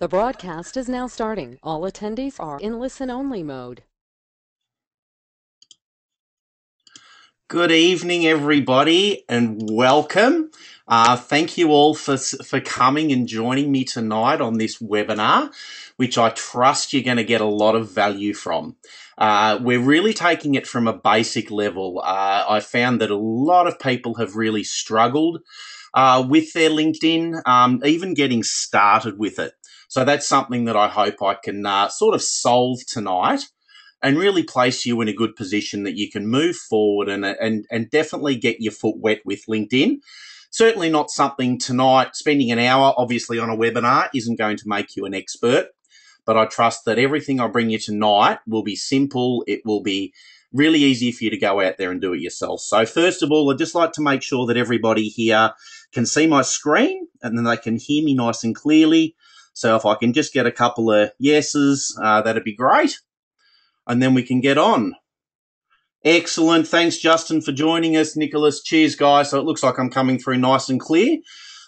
The broadcast is now starting. All attendees are in listen-only mode. Good evening, everybody, and welcome. Thank you all for coming and joining me tonight on this webinar, which I trust you're going to get a lot of value from. We're really taking it from a basic level. I found that a lot of people have really struggled with their LinkedIn, even getting started with it. So that's something that I hope I can sort of solve tonight and really place you in a good position that you can move forward and definitely get your foot wet with LinkedIn. Certainly not something tonight, spending an hour obviously on a webinar isn't going to make you an expert, but I trust that everything I bring you tonight will be simple. It will be really easy for you to go out there and do it yourself. So first of all, I'd just like to make sure that everybody here can see my screen and then they can hear me nice and clearly. So if I can just get a couple of yeses, that'd be great. And then we can get on. Excellent. Thanks, Justin, for joining us. Nicholas, cheers, guys. So it looks like I'm coming through nice and clear,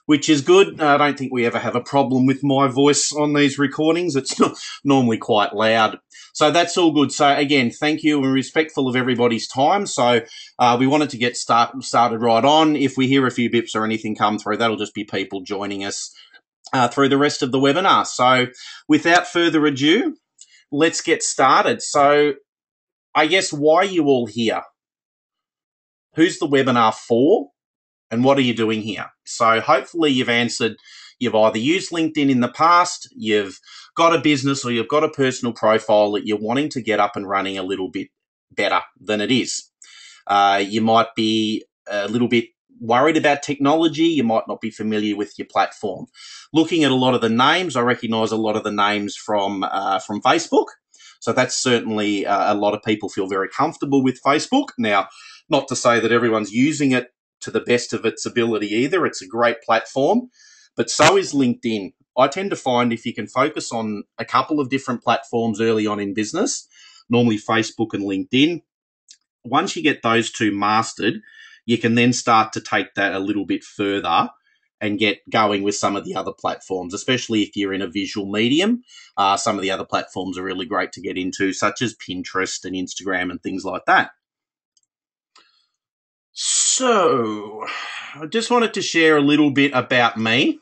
which is good. I don't think we ever have a problem with my voice on these recordings. It's normally quite loud. So that's all good. So again, thank you and respectful of everybody's time. So we wanted to get started right on. If we hear a few bips or anything come through, that'll just be people joining us through the rest of the webinar. So without further ado, let's get started. So I guess why are you all here? Who's the webinar for? And what are you doing here? So hopefully you've answered, you've either used LinkedIn in the past, you've got a business or you've got a personal profile that you're wanting to get up and running a little bit better than it is. You might be a little bit worried about technology. You might not be familiar with your platform. Looking at a lot of the names, I recognize a lot of the names from Facebook. So that's certainly a lot of people feel very comfortable with Facebook. Now, not to say that everyone's using it to the best of its ability either. It's a great platform, but so is LinkedIn. I tend to find if you can focus on a couple of different platforms early on in business, normally Facebook and LinkedIn, once you get those two mastered, you can then start to take that a little bit further and get going with some of the other platforms, especially if you're in a visual medium. Some of the other platforms are really great to get into, such as Pinterest and Instagram and things like that. So I just wanted to share a little bit about me.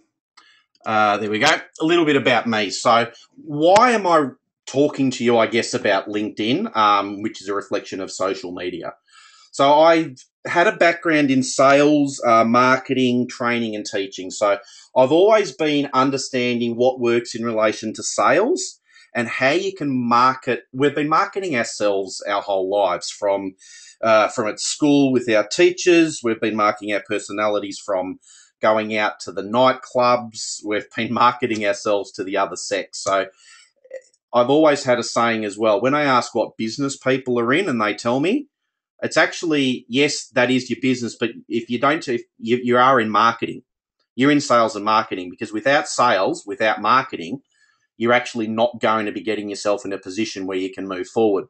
There we go. A little bit about me. So why am I talking to you, I guess, about LinkedIn, which is a reflection of social media? So I had a background in sales, marketing, training and teaching. So I've always been understanding what works in relation to sales and how you can market. We've been marketing ourselves our whole lives from at school with our teachers. We've been marketing our personalities from going out to the nightclubs. We've been marketing ourselves to the other sex. So I've always had a saying as well. When I ask what business people are in and they tell me, it's actually, yes, that is your business, but if you are in marketing, you're in sales and marketing, because without sales, without marketing, you're actually not going to be getting yourself in a position where you can move forward.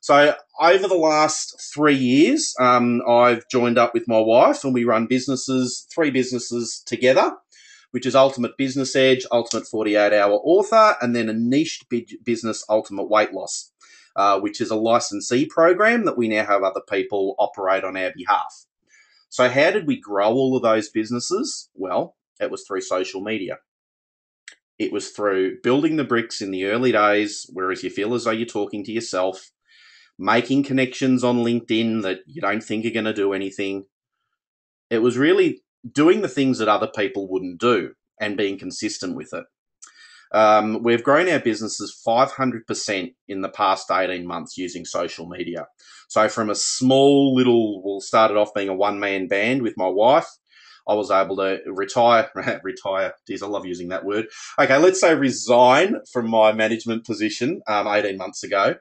So over the last 3 years, I've joined up with my wife and we run three businesses together, which is Ultimate Business Edge, Ultimate 48-Hour Author, and then a niche business, Ultimate Weight Loss, which is a licensee program that we now have other people operate on our behalf. So how did we grow all of those businesses? Well, it was through social media. It was through building the bricks in the early days, whereas you feel as though you're talking to yourself, making connections on LinkedIn that you don't think are going to do anything. It was really doing the things that other people wouldn't do and being consistent with it. We've grown our businesses 500% in the past 18 months using social media. So from a small little, started off being a one-man band with my wife. I was able to retire, geez, I love using that word. Okay, let's say resign from my management position 18 months ago.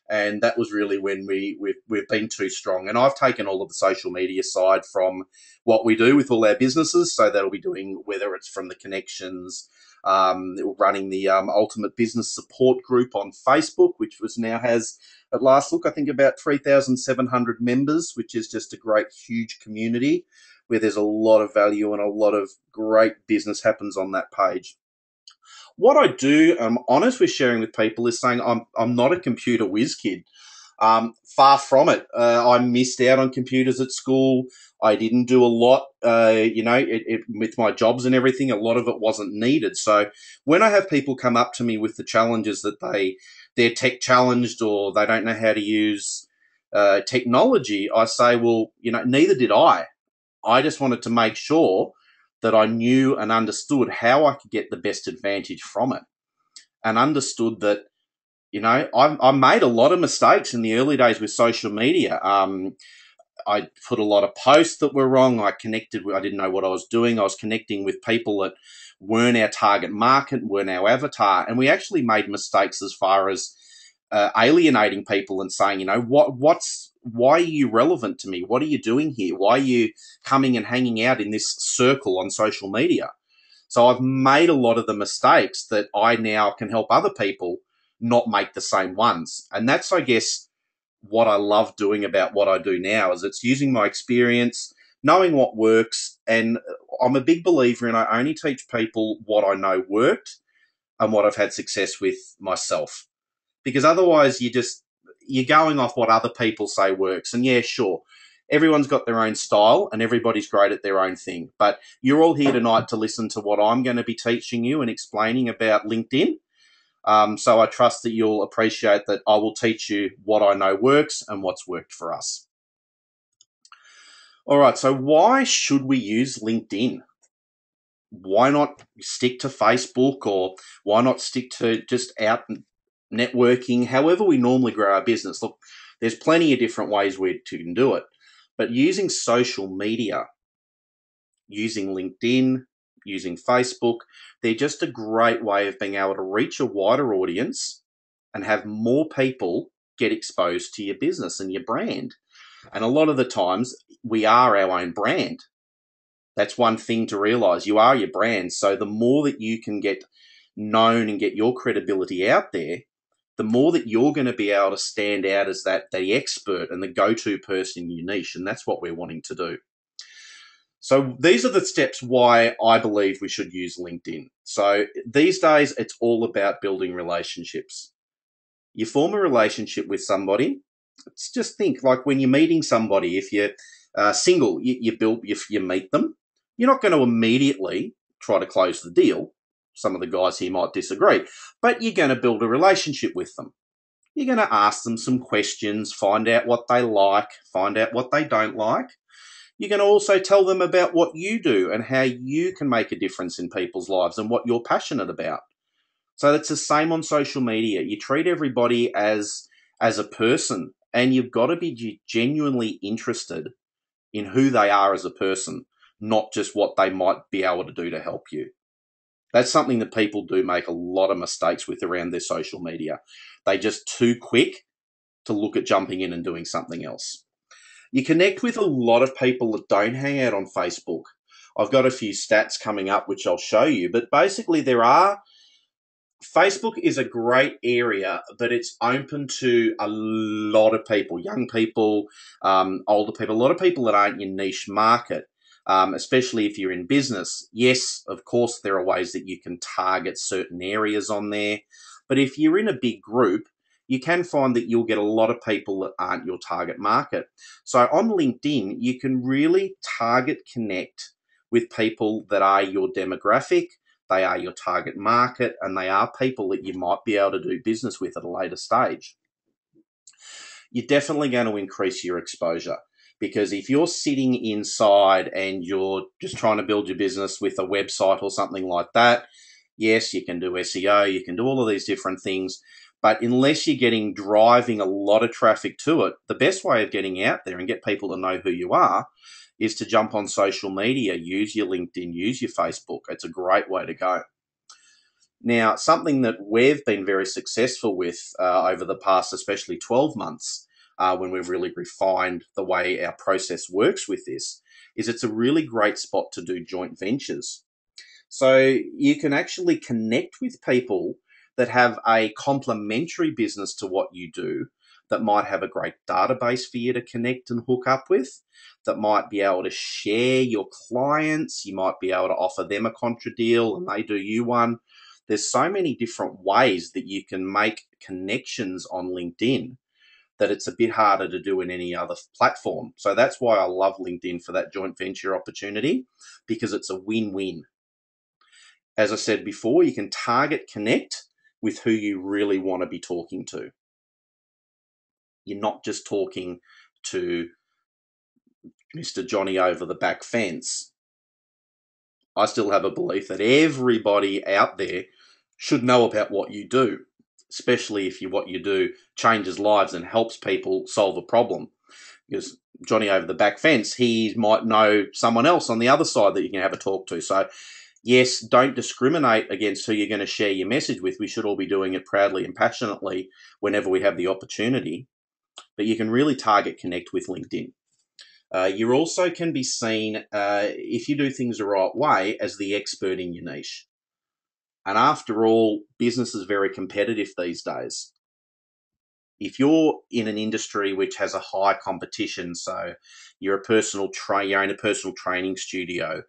And that was really when we've been too strong. And I've taken all of the social media side from what we do with all our businesses. So that'll be doing, whether it's from the connections, running the Ultimate Business Support Group on Facebook, which now has, at last look, I think about 3,700 members, which is just a great, huge community where there's a lot of value and a lot of great business happens on that page. What I do, I'm honest with sharing with people, is saying I'm not a computer whiz kid. Far from it. I missed out on computers at school. I didn't do a lot, with my jobs and everything. A lot of it wasn't needed. So when I have people come up to me with the challenges that they're tech challenged or they don't know how to use technology, I say, well, neither did I. I just wanted to make sure that I knew and understood how I could get the best advantage from it, and understood that I made a lot of mistakes in the early days with social media. I put a lot of posts that were wrong. I didn't know what I was doing. I was connecting with people that weren't our target market, weren't our avatar. And we actually made mistakes as far as alienating people and saying, why are you relevant to me? What are you doing here? Why are you coming and hanging out in this circle on social media? So I've made a lot of the mistakes that I now can help other people not make the same ones. And that's, I guess, what I love doing about what I do now, is it's using my experience, knowing what works. And I'm a big believer in, I only teach people what I know worked and what I've had success with myself. Because otherwise you're going off what other people say works. And yeah, sure, everyone's got their own style and everybody's great at their own thing. But you're all here tonight to listen to what I'm going to be teaching you and explaining about LinkedIn. So I trust that you'll appreciate that I will teach you what I know works and what's worked for us. All right, so why should we use LinkedIn? Why not stick to Facebook, or why not stick to just out networking, however we normally grow our business? Look, there's plenty of different ways we can do it, but using social media, using LinkedIn, using Facebook, they're just a great way of being able to reach a wider audience and have more people get exposed to your business and your brand. And a lot of the times we are our own brand. That's one thing to realize. You are your brand. So the more that you can get known and get your credibility out there, the more that you're going to be able to stand out as the expert and the go-to person in your niche. And that's what we're wanting to do. So these are the steps why I believe we should use LinkedIn. So these days, it's all about building relationships. You form a relationship with somebody. Just think, like when you're meeting somebody, if you're single, you meet them. You're not going to immediately try to close the deal. Some of the guys here might disagree, but you're going to build a relationship with them. You're going to ask them some questions, find out what they like, find out what they don't like. You can also tell them about what you do and how you can make a difference in people's lives and what you're passionate about. So it's the same on social media. You treat everybody as a person, and you've got to be genuinely interested in who they are as a person, not just what they might be able to do to help you. That's something that people do make a lot of mistakes with around their social media. They're just too quick to look at jumping in and doing something else. You connect with a lot of people that don't hang out on Facebook. I've got a few stats coming up which I'll show you, but basically Facebook is a great area, but it's open to a lot of people, young people, older people, a lot of people that aren't your niche market, especially if you're in business. Yes, of course, there are ways that you can target certain areas on there, but if you're in a big group, you can find that you'll get a lot of people that aren't your target market. So on LinkedIn, you can really connect with people that are your demographic, they are your target market, and they are people that you might be able to do business with at a later stage. You're definitely going to increase your exposure, because if you're sitting inside and you're just trying to build your business with a website or something like that, yes, you can do SEO, you can do all of these different things, but unless you're driving a lot of traffic to it, the best way of getting out there and get people to know who you are is to jump on social media, use your LinkedIn, use your Facebook. It's a great way to go. Now, something that we've been very successful with over the past, especially 12 months, when we've really refined the way our process works with this, is it's a really great spot to do joint ventures. So you can actually connect with people that have a complementary business to what you do, that might have a great database for you to connect and hook up with, that might be able to share your clients. You might be able to offer them a contra deal and they do you one. there's so many different ways that you can make connections on LinkedIn that it's a bit harder to do in any other platform. So that's why I love LinkedIn for that joint venture opportunity, because it's a win-win. As I said before, you can target connect with who you really want to be talking to. You're not just talking to Mr. Johnny over the back fence. I still have a belief that everybody out there should know about what you do, especially if what you do changes lives and helps people solve a problem. Because Johnny over the back fence, he might know someone else on the other side that you can have a talk to. So yes, don't discriminate against who you're going to share your message with. We should all be doing it proudly and passionately whenever we have the opportunity. But you can really target connect with LinkedIn. You also can be seen, if you do things the right way, as the expert in your niche. And after all, business is very competitive these days. If you're in an industry which has a high competition, so you're you own a personal training studio,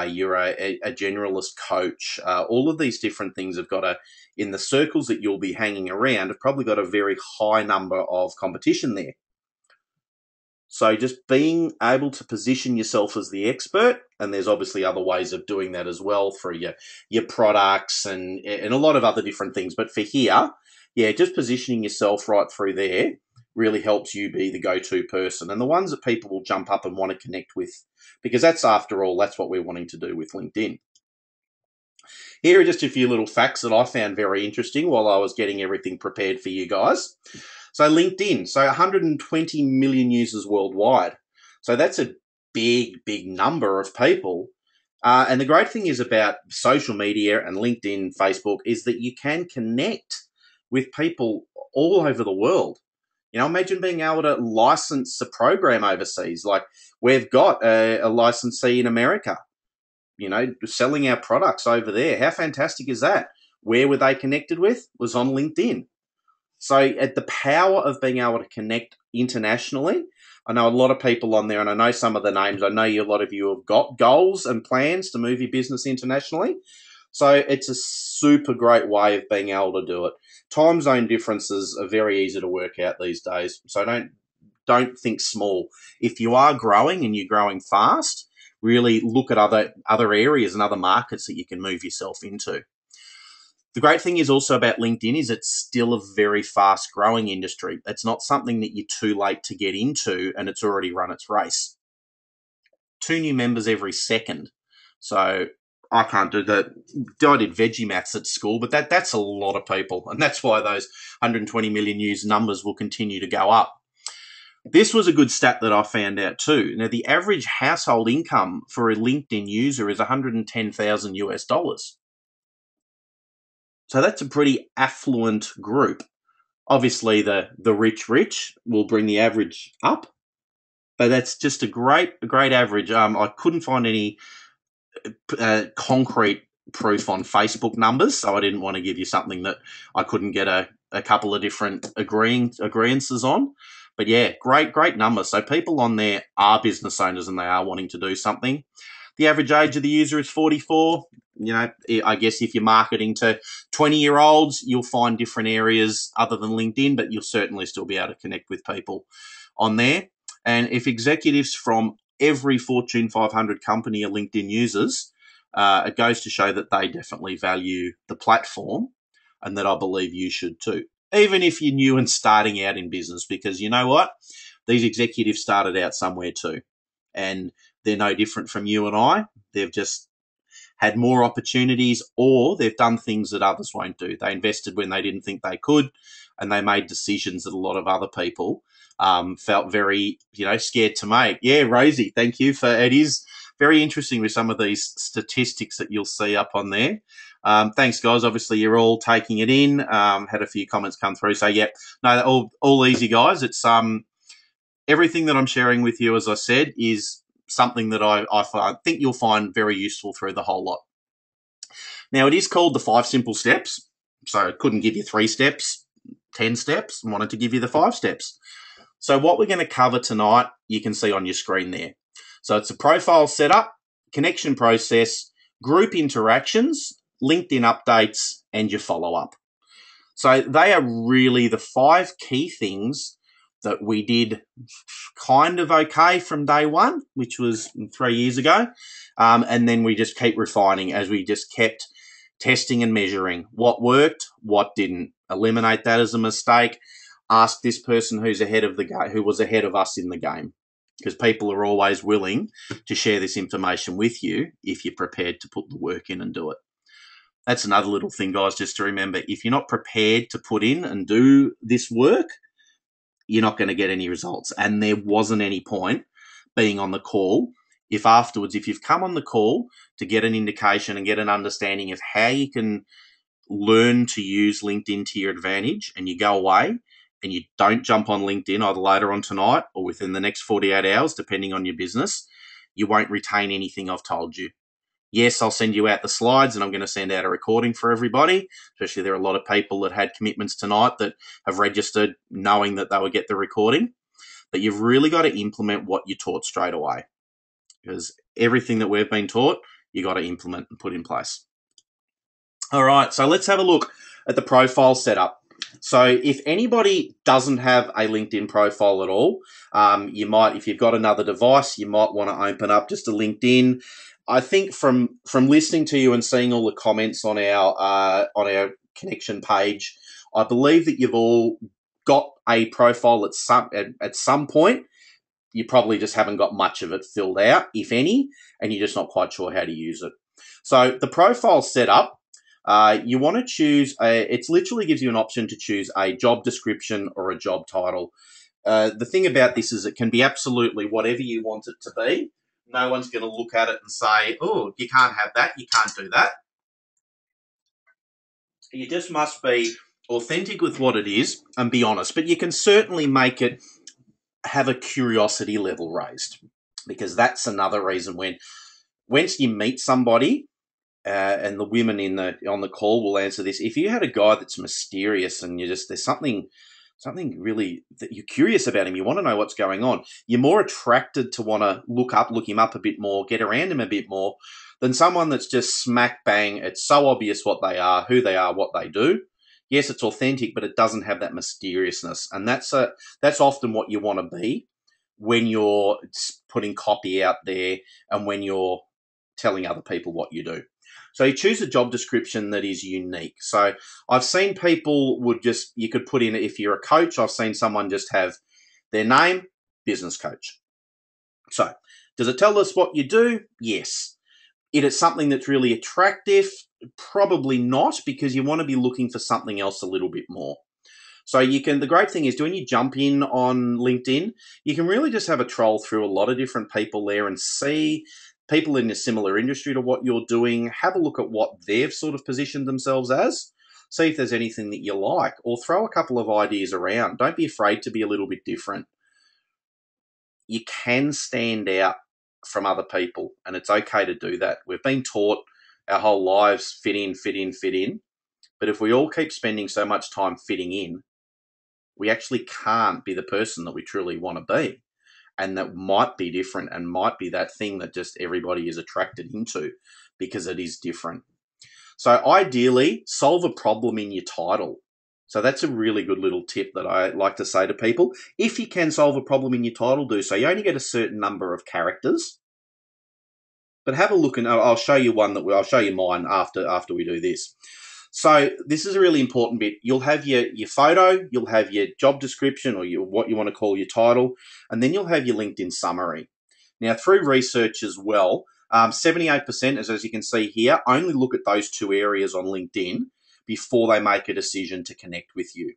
you're a generalist coach, all of these different things have got in the circles that you'll be hanging around, have probably got a very high number of competition there. So just being able to position yourself as the expert, and there's obviously other ways of doing that as well through your products and a lot of other different things. But for here, yeah, just positioning yourself right through there really helps you be the go-to person and the ones that people will jump up and want to connect with, because that's, after all, that's what we're wanting to do with LinkedIn. Here are just a few little facts that I found very interesting while I was getting everything prepared for you guys. So LinkedIn, so 120 million users worldwide. So that's a big, big number of people. And the great thing is about social media and LinkedIn, Facebook, is that you can connect with people all over the world. You know, imagine being able to license a program overseas. Like we've got a licensee in America, you know, selling our products over there. How fantastic is that? Where were they connected with? Was on LinkedIn. So at the power of being able to connect internationally, I know a lot of people on there, and I know some of the names. I know a lot of you have got goals and plans to move your business internationally. So it's a super great way of being able to do it. Time zone differences are very easy to work out these days. So don't think small. If you are growing and you're growing fast, really look at other areas and other markets that you can move yourself into. The great thing is also about LinkedIn is it's still a very fast growing industry. It's not something that you're too late to get into and it's already run its race. 2 new members every second. So I can't do that. I did veggie maths at school, but that's a lot of people. And that's why those 120 million user numbers will continue to go up. This was a good stat that I found out too. Now, the average household income for a LinkedIn user is 110,000 US dollars. So that's a pretty affluent group. Obviously, the rich will bring the average up, but that's just a great average. I couldn't find any concrete proof on Facebook numbers, so I didn't want to give you something that I couldn't get a couple of different agreeances on. But yeah, great numbers. So people on there are business owners and they are wanting to do something. The average age of the user is 44. You know, I guess if you're marketing to 20-year-olds, you'll find different areas other than LinkedIn, but you'll certainly still be able to connect with people on there. And if executives from every Fortune 500 company are LinkedIn users, it goes to show that they definitely value the platform, and that I believe you should too, even if you're new and starting out in business, because you know what? These executives started out somewhere too, and they're no different from you and I. They've just had more opportunities, or they've done things that others won't do. They invested when they didn't think they could, and they made decisions that a lot of other people felt very, scared to make. Yeah, Rosie, thank you for it. Is very interesting with some of these statistics that you'll see up on there. Thanks, guys. Obviously, you're all taking it in. Had a few comments come through. So, yeah, no, all easy, guys. It's everything that I'm sharing with you, as I said, is something that I think you'll find very useful through the whole lot. Now, it is called the 5 simple steps. So I couldn't give you 3 steps, 10 steps. I wanted to give you the 5 steps. So what we're going to cover tonight, you can see on your screen there. So it's a profile setup, connection process, group interactions, LinkedIn updates, and your follow-up. So they are really the 5 key things that we did kind of okay from day one, which was 3 years ago. And then we just keep refining as we just kept testing and measuring what worked, what didn't. Eliminate that as a mistake. Ask this person who was ahead of us in the game, because people are always willing to share this information with you if you're prepared to put the work in and do it. That's another little thing, guys, just to remember. If you're not prepared to put in and do this work, you're not going to get any results. And there wasn't any point being on the call if you've come on the call to get an indication and get an understanding of how you can learn to use LinkedIn to your advantage, and you go away and you don't jump on LinkedIn either later on tonight or within the next 48 hours, depending on your business, you won't retain anything I've told you. Yes, I'll send you out the slides, and I'm going to send out a recording for everybody, especially there are a lot of people that had commitments tonight that have registered knowing that they would get the recording. But you've really got to implement what you taught straight away, because everything that we've been taught, you got to implement and put in place. All right, so let's have a look at the profile setup. So if anybody doesn't have a LinkedIn profile at all, you might, if you've got another device, you might want to open up just a LinkedIn. I think from listening to you and seeing all the comments on our connection page, I believe that you've all got a profile at some point. You probably just haven't got much of it filled out, if any, and you're just not quite sure how to use it. So the profile setup, you want to choose it literally gives you an option to choose a job description or a job title. The thing about this is it can be absolutely whatever you want it to be. No one's going to look at it and say, oh, you can't have that, you can't do that. You just must be authentic with what it is and be honest. But you can certainly make it have a curiosity level raised, because that's another reason once you meet somebody, and the women on the call will answer this. If you had a guy that's mysterious and there's something really that you're curious about him, you want to know what's going on, you're more attracted to want to look him up a bit more, get around him a bit more, than someone that's just smack bang. It's so obvious what they are, who they are, what they do. Yes, it's authentic, but it doesn't have that mysteriousness, and that's often what you want to be when you're putting copy out there and when you're telling other people what you do. So you choose a job description that is unique. So I've seen people you could put in, if you're a coach, I've seen someone just have their name, business coach. So does it tell us what you do? Yes. Is it something that's really attractive? Probably not, because you want to be looking for something else a little bit more. So the great thing is, when you jump in on LinkedIn, you can really just have a troll through a lot of different people there and see people in a similar industry to what you're doing. Have a look at what they've sort of positioned themselves as. See if there's anything that you like, or throw a couple of ideas around. Don't be afraid to be a little bit different. You can stand out from other people, and it's okay to do that. We've been taught our whole lives, fit in, fit in, fit in. But if we all keep spending so much time fitting in, we actually can't be the person that we truly want to be. And that might be different, and might be that thing that just everybody is attracted into because it is different. So ideally, solve a problem in your title. So that's a really good little tip that I like to say to people. If you can solve a problem in your title, do so. You only get a certain number of characters. But have a look, and I'll show you I'll show you mine after we do this. So this is a really important bit. You'll have your photo, you'll have your job description, or what you want to call your title, and then you'll have your LinkedIn summary. Now, through research as well, 78%, as you can see here, only look at those 2 areas on LinkedIn before they make a decision to connect with you.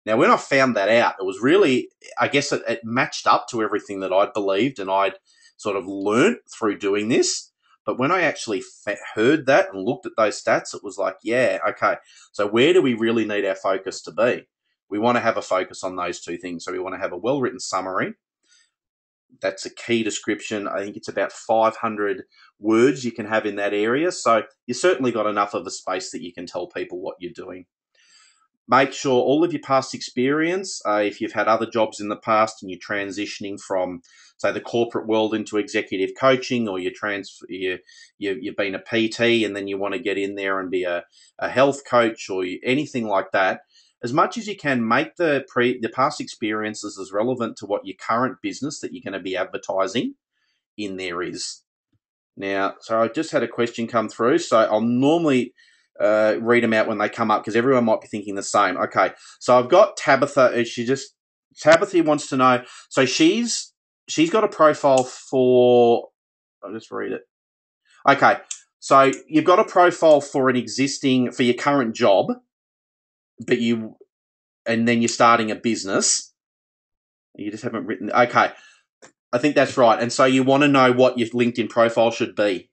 Now, when I found that out, it was really, I guess it matched up to everything that I'd believed and I'd sort of learnt through doing this. But when I actually heard that and looked at those stats, it was like, yeah, okay. So where do we really need our focus to be? We want to have a focus on those 2 things. So we want to have a well-written summary. That's a key description. I think it's about 500 words you can have in that area. So you certainly got enough of a space that you can tell people what you're doing. make sure all of your past experience, if you've had other jobs in the past and you're transitioning from, say, the corporate world into executive coaching, or you've been a PT and then you want to get in there and be a health coach or anything like that, as much as you can, make the past experiences as relevant to what your current business that you're going to be advertising in there is. Now, so I just had a question come through, so I'll normally read them out when they come up because everyone might be thinking the same. Okay, so I've got Tabitha. Tabitha wants to know. So she's got a profile for. I'll just read it. Okay, so you've got a profile for your current job, and then you're starting a business. You just haven't written. Okay, I think that's right. And so you want to know what your LinkedIn profile should be.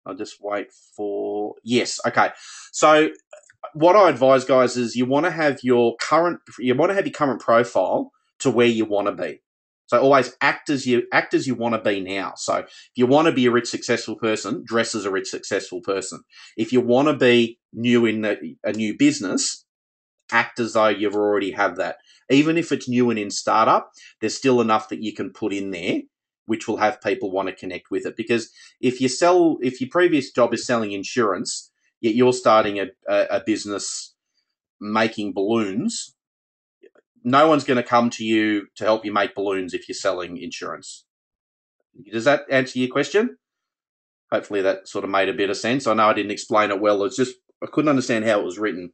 I'll just wait for, yes. Okay. So what I advise guys is you want to have your current profile to where you want to be. So always act as you want to be now. So if you want to be a rich, successful person, dress as a rich, successful person. If you want to be new in a new business, act as though you've already have that. Even if it's new and in startup, there's still enough that you can put in there which will have people want to connect with it. Because if your previous job is selling insurance, yet you're starting a business making balloons, no one's going to come to you to help you make balloons if you're selling insurance. Does that answer your question? Hopefully that sort of made a bit of sense. I know I didn't explain it well. It's just I couldn't understand how it was written.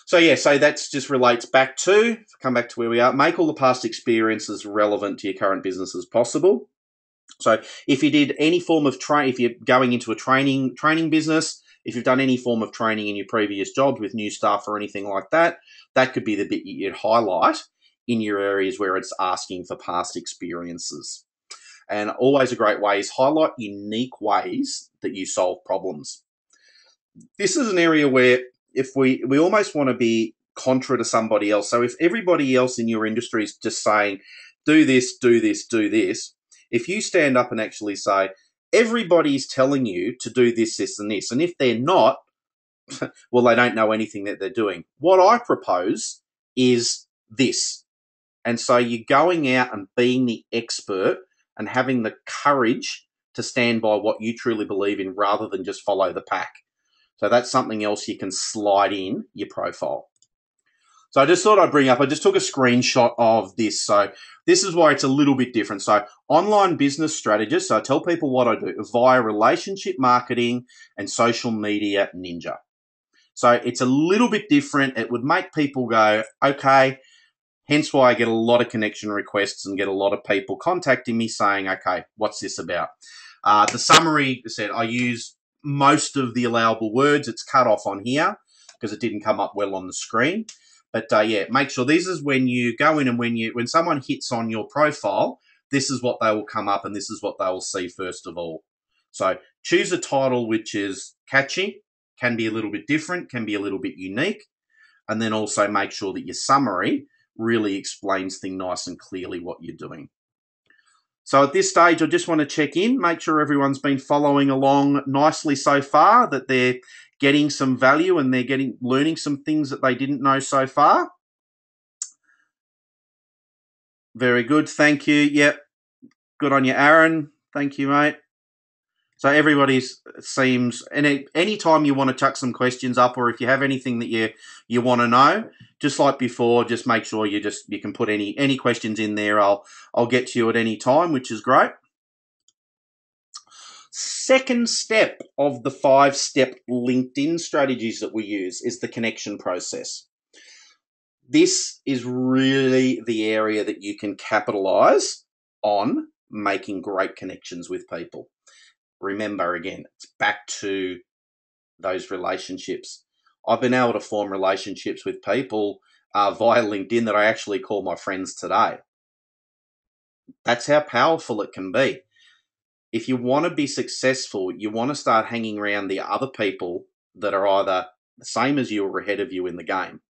So yeah, so that's just relates back to, come back to where we are, make all the past experiences relevant to your current business as possible. So if you did any form of if you're going into a training business, if you've done any form of training in your previous jobs with new staff or anything like that, that could be the bit you'd highlight in your areas where it's asking for past experiences. And always a great way is highlight unique ways that you solve problems. This is an area where if we almost want to be contra to somebody else. So if everybody else in your industry is just saying, do this, do this, do this, if you stand up and actually say, everybody's telling you to do this, this, and this, and if they're not, well, they don't know anything that they're doing. What I propose is this. And so you're going out and being the expert and having the courage to stand by what you truly believe in rather than just follow the pack. So that's something else you can slide in your profile. So I just thought I'd bring up, I just took a screenshot of this. So this is why it's a little bit different. So online business strategist. So I tell people what I do via relationship marketing and social media ninja. So it's a little bit different. It would make people go, okay, hence why I get a lot of connection requests and get a lot of people contacting me saying, okay, what's this about? The summary said I use most of the allowable words. It's cut off on here because it didn't come up well on the screen. But yeah, make sure this is when you go in and when someone hits on your profile, this is what they will come up and this is what they will see first of all. So choose a title which is catchy, can be a little bit different, can be a little bit unique, and then also make sure that your summary really explains things nice and clearly what you're doing. So at this stage, I just want to check in, make sure everyone's been following along nicely so far, that they're getting some value and they're learning some things that they didn't know so far. Very good. Thank you. Yep. Good on you, Aaron. Thank you, mate. So everybody seems, and any time you want to chuck some questions up, or if you have anything that you want to know, just like before, just make sure you can put any questions in there. I'll get to you at any time, which is great. Second step of the 5-step LinkedIn strategies that we use is the connection process. This is really the area that you can capitalize on making great connections with people. Remember, again, it's back to those relationships. I've been able to form relationships with people via LinkedIn that I actually call my friends today. That's how powerful it can be. If you want to be successful, you want to start hanging around the other people that are either the same as you or ahead of you in the game.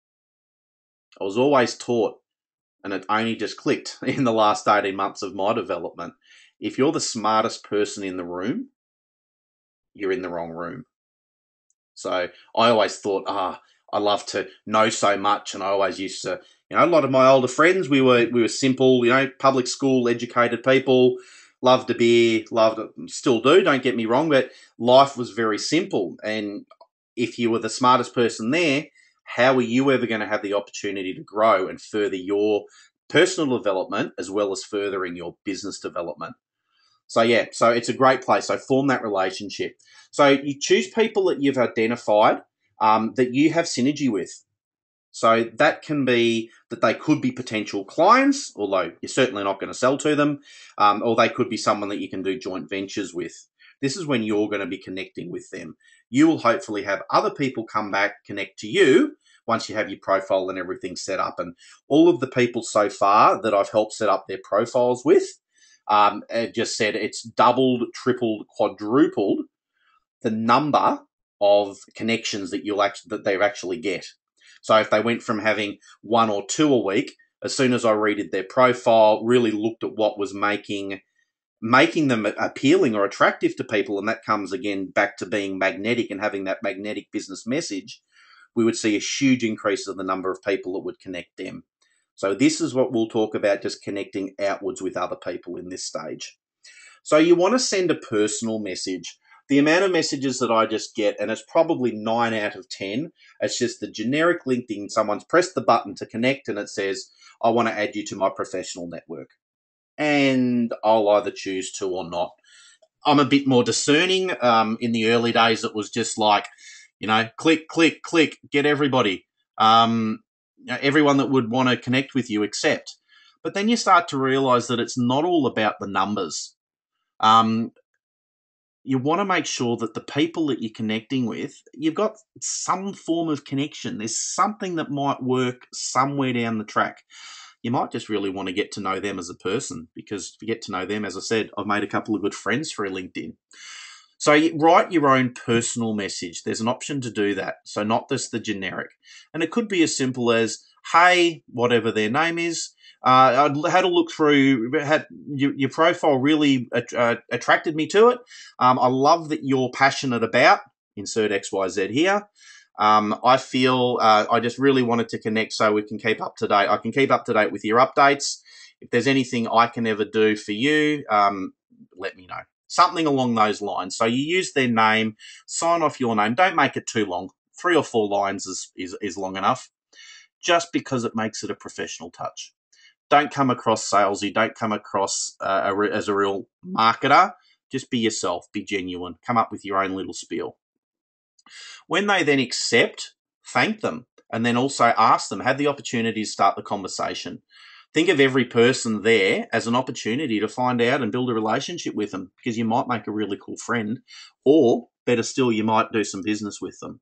I was always taught, and it only just clicked in the last 18 months of my development, if you're the smartest person in the room, you're in the wrong room. So I always thought, I love to know so much, and I always used to, a lot of my older friends, we were simple, public school educated people, loved a beer, loved it, still do, don't get me wrong, but life was very simple. And if you were the smartest person there, how are you ever going to have the opportunity to grow and further your personal development as well as furthering your business development? So yeah, so it's a great place. So form that relationship. So you choose people that you've identified that you have synergy with. So that can be that they could be potential clients, although you're certainly not going to sell to them, or they could be someone that you can do joint ventures with. This is when you're going to be connecting with them. You will hopefully have other people come back, connect to you once you have your profile and everything set up. And all of the people so far that I've helped set up their profiles with, just said it's doubled, tripled, quadrupled the number of connections that they actually get. So if they went from having one or two a week, as soon as I redid their profile, really looked at what was making them appealing or attractive to people, and that comes again back to being magnetic and having that magnetic business message, we would see a huge increase in the number of people that would connect them. So this is what we'll talk about, just connecting outwards with other people in this stage. So you want to send a personal message. The amount of messages that I just get, and it's probably 9 out of 10, it's just the generic LinkedIn. Someone's pressed the button to connect and it says, I want to add you to my professional network. And I'll either choose to or not. I'm a bit more discerning. In the early days, it was just like, click, click, click, get everybody. Everyone that would want to connect with you accept. But then you start to realize that it's not all about the numbers. You want to make sure that the people that you're connecting with, you've got some form of connection. There's something that might work somewhere down the track. You might just really want to get to know them as a person, because if you get to know them, as I said, I've made a couple of good friends through LinkedIn. So you write your own personal message. There's an option to do that. So not just the generic. And it could be as simple as, hey, whatever their name is, I had a look through, your profile really attracted me to it. I love that you're passionate about, insert XYZ here. I feel I just really wanted to connect so we can keep up to date. I can keep up to date with your updates. If there's anything I can ever do for you, let me know. Something along those lines. So you use their name, sign off your name. Don't make it too long. 3 or 4 lines is long enough, just because it makes it a professional touch. Don't come across salesy. Don't come across as a real marketer. Just be yourself. Be genuine. Come up with your own little spiel. When they then accept, thank them, and then also ask them, have the opportunity to start the conversation. Think of every person there as an opportunity to find out and build a relationship with them, because you might make a really cool friend, or better still, you might do some business with them.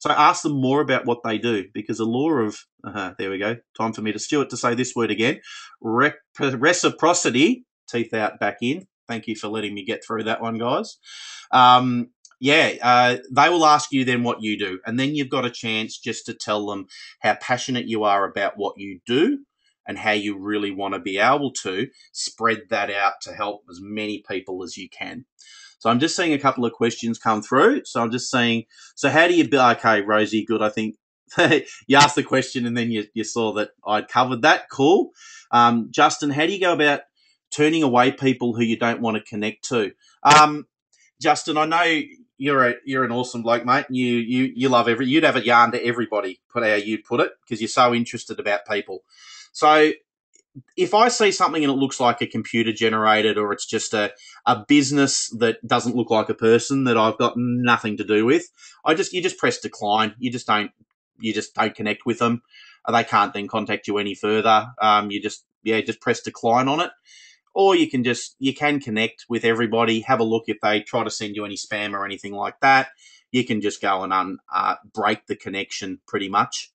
So ask them more about what they do, because the law of, there we go, time for me to Stuart to say this word again, reciprocity, teeth out, back in. Thank you for letting me get through that one, guys. They will ask you then what you do, and then you've got a chance just to tell them how passionate you are about what you do and how you really want to be able to spread that out to help as many people as you can. So I'm just seeing a couple of questions come through. So I'm just saying, so how do you build? Okay, Rosie, good. I think you asked the question and then you saw that I'd covered that. Cool. Justin, how do you go about turning away people who you don't want to connect to? Justin, I know you're an awesome bloke, mate. You love you'd have a yarn to everybody, put how you'd put it, because you're so interested about people. So if I see something and it looks like a computer generated, or it's just a business that doesn't look like a person that I've got nothing to do with, you just press decline. You just don't connect with them. They can't then contact you any further. You just press decline on it. Or you can connect with everybody, have a look if they try to send you any spam or anything like that. You can just go and break the connection pretty much.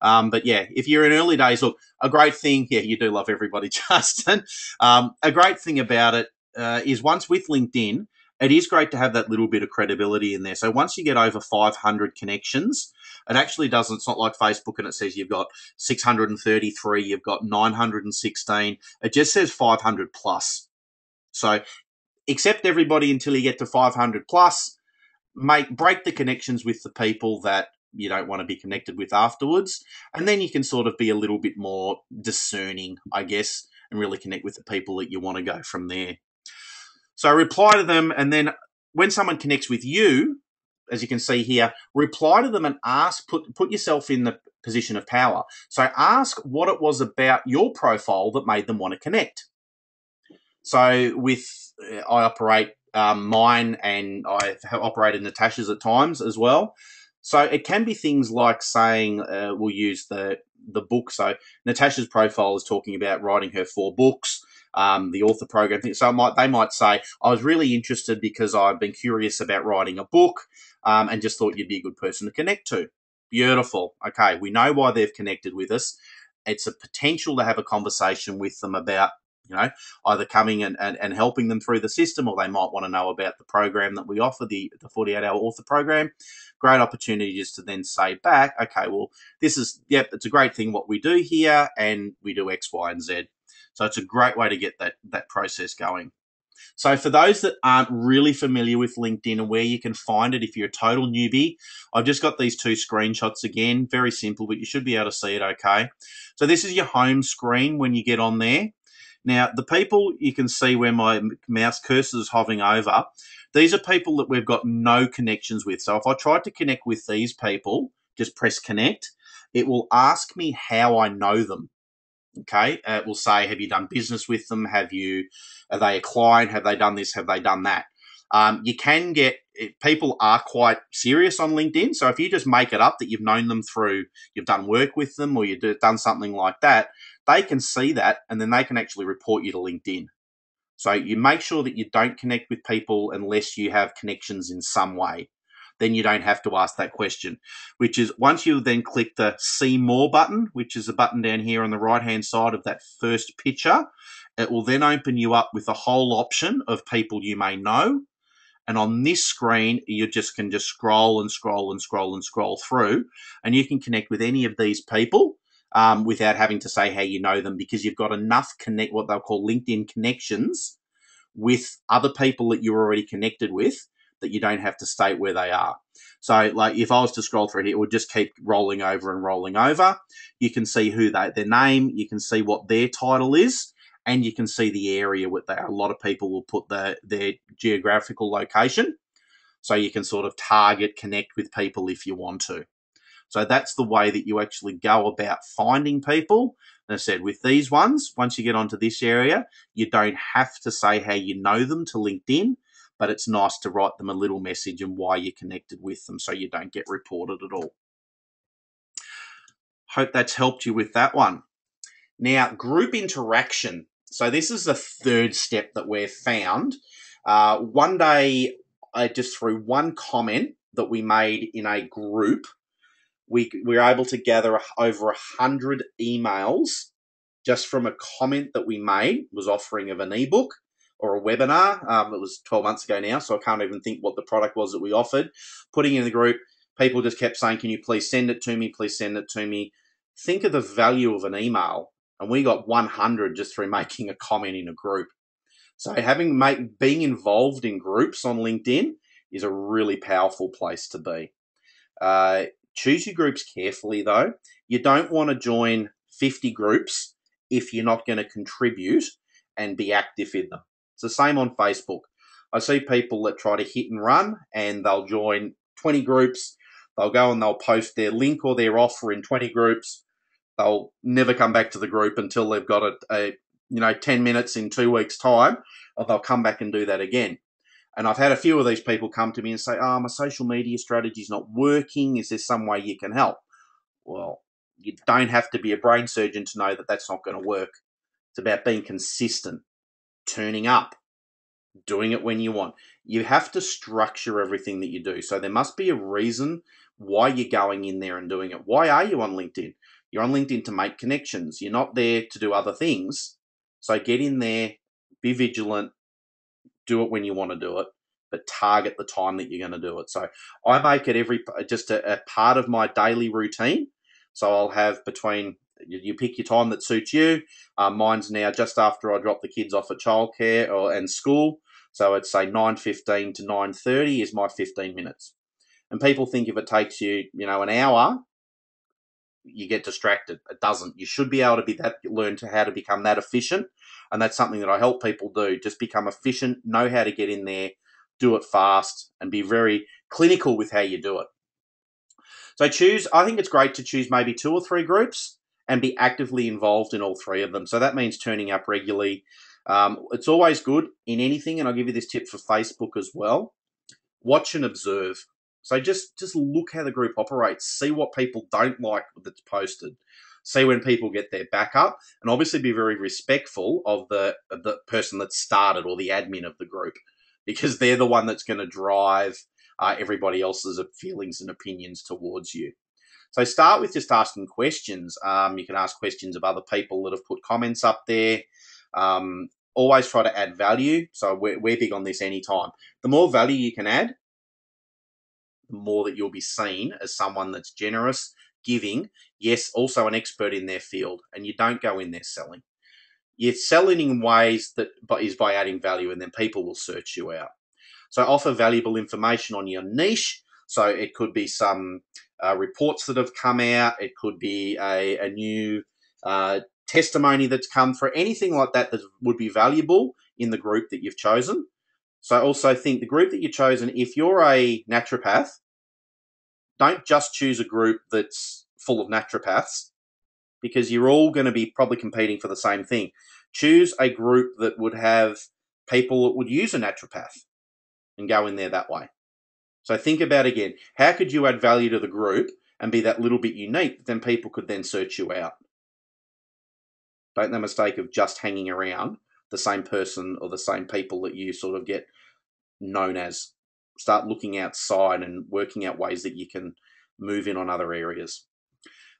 But yeah, if you're in early days, look, a great thing, yeah, you do love everybody, Justin. A great thing about it is once with LinkedIn, it is great to have that little bit of credibility in there. So once you get over 500 connections, it actually doesn't, it's not like Facebook and it says you've got 633, you've got 916. It just says 500 plus. So accept everybody until you get to 500 plus. Break the connections with the people that you don't want to be connected with afterwards. And then you can sort of be a little bit more discerning, I guess, and really connect with the people that you want to go from there. So reply to them, and then when someone connects with you, as you can see here, reply to them and ask, put yourself in the position of power. So ask what it was about your profile that made them want to connect. So I operate mine, and I have operated Natasha's at times as well. So it can be things like saying, we'll use the book. So Natasha's profile is talking about writing her 4 books, the author program thing. So they might say, I was really interested because I've been curious about writing a book, and just thought you'd be a good person to connect to. Beautiful. Okay, we know why they've connected with us. It's a potential to have a conversation with them about, either coming and helping them through the system, or they might want to know about the program that we offer, the 48-hour author program. Great opportunity just to then say back, okay, well, it's a great thing what we do here, and we do X, Y, and Z. So it's a great way to get that process going. So for those that aren't really familiar with LinkedIn and where you can find it if you're a total newbie, I've just got these 2 screenshots again. Very simple, but you should be able to see it okay. So this is your home screen when you get on there. Now, the people you can see where my mouse cursor is hovering over, these are people that we've got no connections with. So if I tried to connect with these people, just press connect, it will ask me how I know them. Okay, it will say, have you done business with them? Are they a client? Have they done this? Have they done that? You can get, people are quite serious on LinkedIn. So if you just make it up that you've known them through, you've done work with them, or you've done something like that, they can see that, and then they can actually report you to LinkedIn. So you make sure that you don't connect with people unless you have connections in some way. Then you don't have to ask that question, which is once you then click the see more button, which is a button down here on the right-hand side of that first picture, it will then open you up with a whole option of people you may know. And on this screen, you can just scroll and scroll and scroll and scroll through, and you can connect with any of these people without having to say how you know them, because you've got enough what they'll call LinkedIn connections with other people that you're already connected with, that you don't have to state where they are. So like if I was to scroll through here, it would just keep rolling over and rolling over. You can see their name, you can see what their title is, and you can see the area what they are. A lot of people will put their geographical location, so you can sort of target, connect with people if you want to. So that's the way that you actually go about finding people. And I said, with these ones, once you get onto this area, you don't have to say how you know them to LinkedIn, but it's nice to write them a little message and why you're connected with them so you don't get reported at all. Hope that's helped you with that one. Now, group interaction. So this is the 3rd step that we've found. One day, just through one comment that we made in a group, we were able to gather over 100 emails just from a comment that we made. It was offering of an ebook or a webinar. It was 12 months ago now, so I can't even think what the product was that we offered. Putting in the group, people just kept saying, can you please send it to me? Please send it to me. Think of the value of an email. And we got 100 just through making a comment in a group. So being involved in groups on LinkedIn is a really powerful place to be. Choose your groups carefully, though. You don't want to join 50 groups if you're not going to contribute and be active in them. It's the same on Facebook. I see people that try to hit and run, and they'll join 20 groups. They'll go and they'll post their link or their offer in 20 groups. They'll never come back to the group until they've got 10 minutes in 2 weeks' time, or they'll come back and do that again. And I've had a few of these people come to me and say, my social media strategy is not working. Is there some way you can help? Well, you don't have to be a brain surgeon to know that that's not going to work. It's about being consistent, turning up, doing it when you want. You have to structure everything that you do. So there must be a reason why you're going in there and doing it. Why are you on LinkedIn? You're on LinkedIn to make connections. You're not there to do other things. So get in there, be vigilant, do it when you want to do it, but target the time that you're going to do it. So I make it just a part of my daily routine. So I'll have you pick your time that suits you. Mine's now just after I drop the kids off at childcare and school. So it's say 9:15 to 9:30 is my 15 minutes. And people think if it takes you, an hour, you get distracted. It doesn't. You should be able to learn to how to become that efficient. And that's something that I help people do. Just become efficient, know how to get in there, do it fast, and be very clinical with how you do it. So I think it's great to choose maybe 2 or 3 groups and be actively involved in all 3 of them. So that means turning up regularly. It's always good in anything, and I'll give you this tip for Facebook as well. Watch and observe. So just look how the group operates. See what people don't like that's posted. See when people get their back up, and obviously be very respectful of the person that started or the admin of the group, because they're the one that's going to drive everybody else's feelings and opinions towards you. So start with just asking questions. You can ask questions of other people that have put comments up there. Always try to add value. So we're big on this anytime. The more value you can add, the more that you'll be seen as someone that's generous, giving, yes, also an expert in their field, and you don't go in there selling. You're selling in ways that is by adding value, and then people will search you out. So offer valuable information on your niche. So it could be some reports that have come out. It could be a new testimony that's come for anything like that would be valuable in the group that you've chosen. So also think the group that you've chosen, if you're a naturopath, don't just choose a group that's full of naturopaths, because you're all going to be probably competing for the same thing. Choose a group that would have people that would use a naturopath and go in there that way. So think about, again, how could you add value to the group and be that little bit unique that then people could then search you out? Don't make the mistake of just hanging around the same person or the same people that you sort of get known as. Start looking outside and working out ways that you can move in on other areas.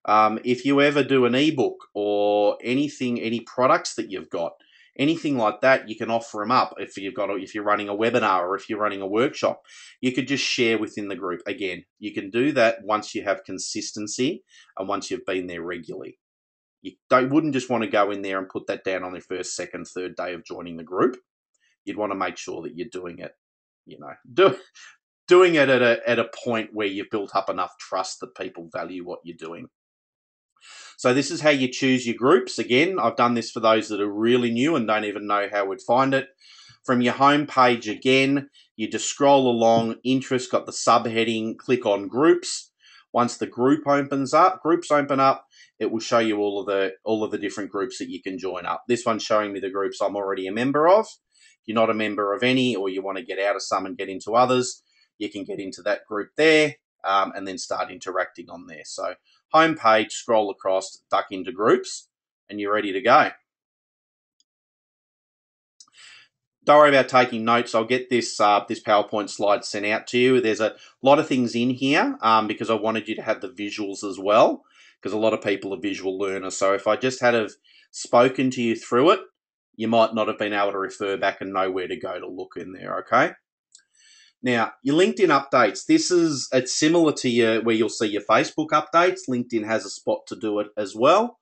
If you ever do an ebook or anything, any products that you've got, anything like that, you can offer them up. If you're running a webinar or if you're running a workshop, you could just share within the group. Again, you can do that once you have consistency and once you've been there regularly. You wouldn't just want to go in there and put that down on the first, second, third day of joining the group. You'd want to make sure that you're doing it, doing it at a point where you've built up enough trust that people value what you're doing. So this is how you choose your groups. Again, I've done this for those that are really new and don't even know how we'd find it. From your home page, again, you just scroll along, interest, got the subheading, click on groups. Once the groups open up, it will show you all of the different groups that you can join up. This one's showing me the groups I'm already a member of. If you're not a member of any, or you want to get out of some and get into others, you can get into that group there and then start interacting on there. So home page, scroll across, duck into groups, and you're ready to go. Don't worry about taking notes. I'll get this PowerPoint slide sent out to you. There's a lot of things in here because I wanted you to have the visuals as well, because a lot of people are visual learners. So if I just had have spoken to you through it, you might not have been able to refer back and know where to go to look in there, okay? Now, your LinkedIn updates, it's similar to where you'll see your Facebook updates. LinkedIn has a spot to do it as well.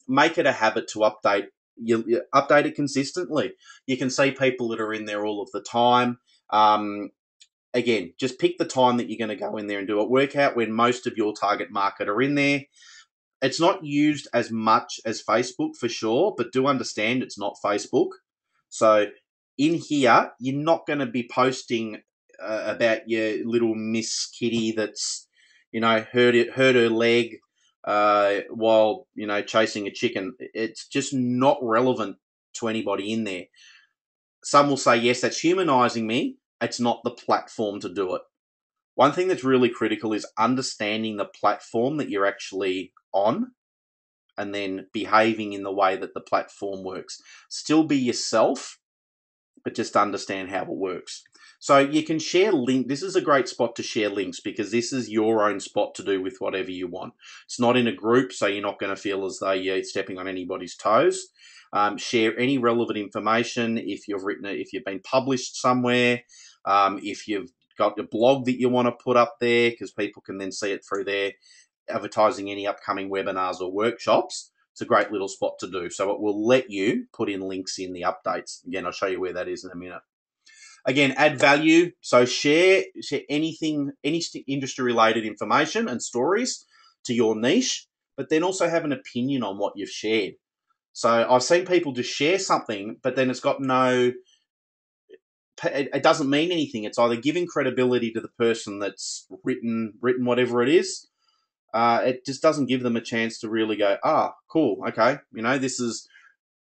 Make it a habit to update. You update it consistently. You can see people that are in there all of the time. Again, just pick the time that you're going to go in there and do it. Work out when most of your target market are in there. It's not used as much as Facebook for sure, but do understand it's not Facebook. So in here, you're not going to be posting about your little Miss Kitty that's, hurt her leg while, chasing a chicken. It's just not relevant to anybody in there. Some will say, yes, that's humanizing me. It's not the platform to do it. One thing that's really critical is understanding the platform that you're actually on and then behaving in the way that the platform works. Still be yourself, but just understand how it works. So you can share links. This is a great spot to share links because this is your own spot to do with whatever you want. It's not in a group, so you're not going to feel as though you're stepping on anybody's toes. Share any relevant information if you've been published somewhere, if you've got a blog that you want to put up there because people can then see it through there, advertising any upcoming webinars or workshops. It's a great little spot to do. So it will let you put in links in the updates. Again, I'll show you where that is in a minute. again, add value. So share anything, any industry related information and stories to your niche, but then also have an opinion on what you've shared. So I've seen people just share something, but then it's got no, it doesn't mean anything. It's either giving credibility to the person that's written whatever it is. It just doesn't give them a chance to really go, cool, okay, this is,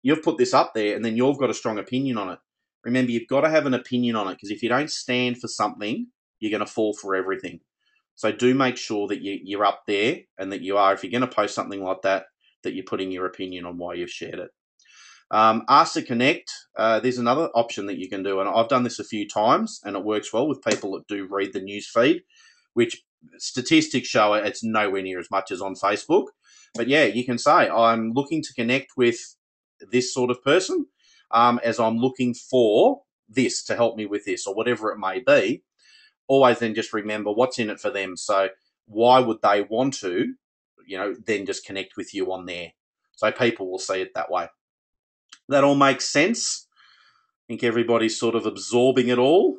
you've put this up there and then you've got a strong opinion on it. Remember, you've got to have an opinion on it, because if you don't stand for something, you're going to fall for everything. So do make sure that you're up there, and that you are, if you're going to post something like that, that you're putting your opinion on why you've shared it. Ask to connect. There's another option that you can do, and I've done this a few times, and it works well with people that do read the news feed, which statistics show it's nowhere near as much as on Facebook. But yeah, you can say, I'm looking to connect with this sort of person, as I'm looking for this to help me with this, or whatever it may be. Always then just remember what's in it for them. So why would they want to, then just connect with you on there? So people will see it that way. That all makes sense. I think everybody's sort of absorbing it all.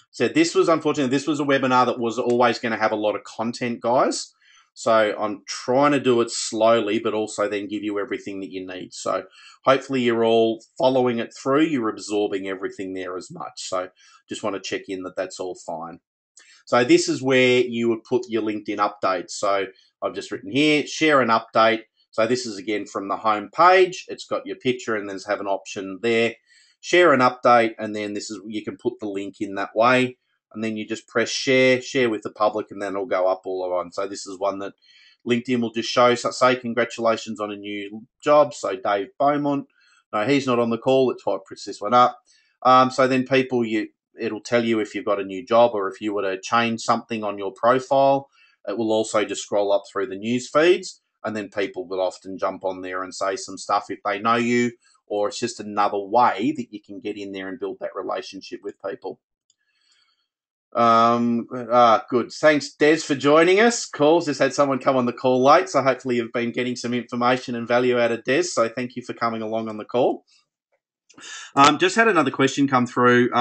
So this was a webinar that was always going to have a lot of content, guys. So I'm trying to do it slowly, but also then give you everything that you need. So hopefully you're all following it through. You're absorbing everything there as much. So just want to check in that that's all fine. So this is where you would put your LinkedIn updates. So I've just written here, share an update. So this is again from the home page. It's got your picture and there's have an option there. Share an update, and then this is, you can put the link in that way. And then you just press share with the public, and then it'll go up all around. So this is one that LinkedIn will just show, say, congratulations on a new job. So Dave Beaumont, no, he's not on the call. Let's press this one up. So then people, it'll tell you if you've got a new job, or if you were to change something on your profile. It will also just scroll up through the news feeds, and then people will often jump on there and say some stuff if they know you, or it's just another way that you can get in there and build that relationship with people. Good. Thanks, Des, for joining us. Calls. Just had someone come on the call late, so hopefully you've been getting some information and value out of Des. So thank you for coming along on the call. Just had another question come through.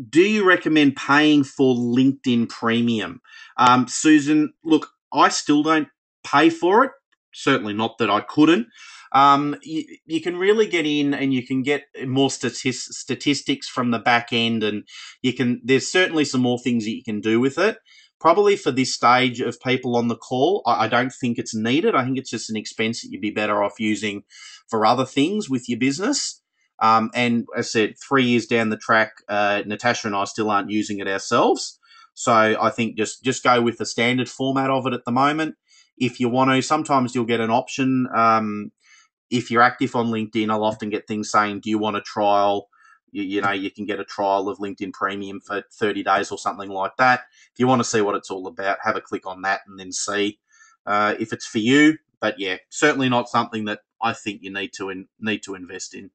Do you recommend paying for LinkedIn Premium? Susan, look, I still don't pay for it. Certainly not that I couldn't. You can really get in and you can get more statistics from the back end, and there's certainly some more things that you can do with it. Probably for this stage of people on the call, I don't think it's needed. I think it's just an expense that you'd be better off using for other things with your business. And as I said, 3 years down the track, Natasha and I still aren't using it ourselves. So I think just go with the standard format of it at the moment. If you want to, sometimes you'll get an option. If you're active on LinkedIn, I'll often get things saying, do you want a trial? You can get a trial of LinkedIn Premium for 30 days or something like that. If you want to see what it's all about, have a click on that and then see if it's for you. But yeah, certainly not something that I think you need to invest in.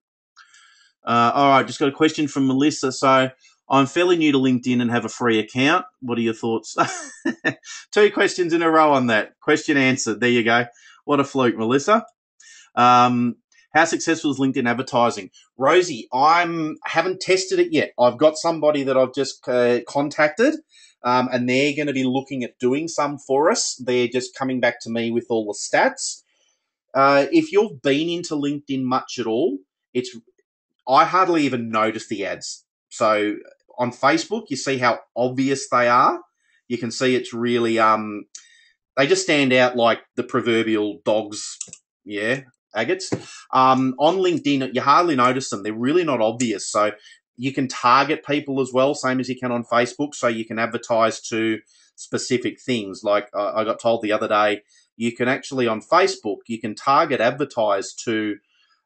All right, just got a question from Melissa. So I'm fairly new to LinkedIn and have a free account. What are your thoughts? 2 questions in a row on that. Question answered. There you go. What a fluke, Melissa. How successful is LinkedIn advertising? Rosie, I haven't tested it yet. I've got somebody that I've just contacted, and they're going to be looking at doing some for us. They're just coming back to me with all the stats. If you've been into LinkedIn much at all, I hardly even notice the ads. So on Facebook, you see how obvious they are. You can see it's really, they just stand out like the proverbial dogs, agates. On LinkedIn, you hardly notice them. They're really not obvious. So you can target people as well, same as you can on Facebook. So you can advertise to specific things. Like I got told the other day, you can actually on Facebook, you can target advertise to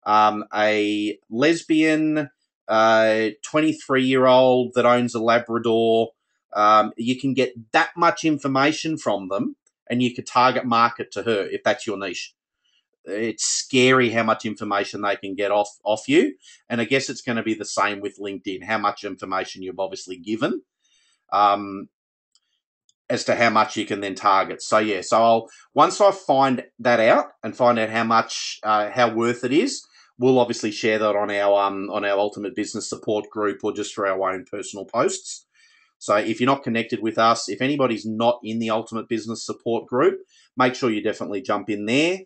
a lesbian 23-year-old that owns a Labrador. You can get that much information from them, and you could target market to her if that's your niche. It's scary how much information they can get off you. And I guess it's going to be the same with LinkedIn, how much information you've obviously given. As to how much you can then target. So yeah, once I find that out and find out how much, how worth it is, We'll obviously share that on our Ultimate Business Support group or just through our own personal posts. So if you're not connected with us, if anybody's not in the Ultimate Business Support group, make sure you definitely jump in there.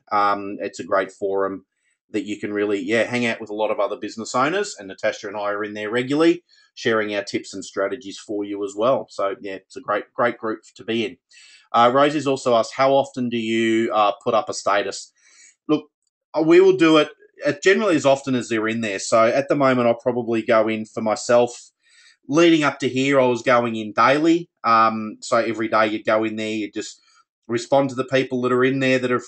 It's a great forum that you can really, hang out with a lot of other business owners, and Natasha and I are in there regularly, sharing our tips and strategies for you as well. So yeah, it's a great group to be in. Rosie's also asked, how often do you put up a status? Look, we will do it generally as often as they're in there. So at the moment, I'll probably go in for myself. Leading up to here, I was going in daily. So every day you'd go in there, you'd just respond to the people that are in there that have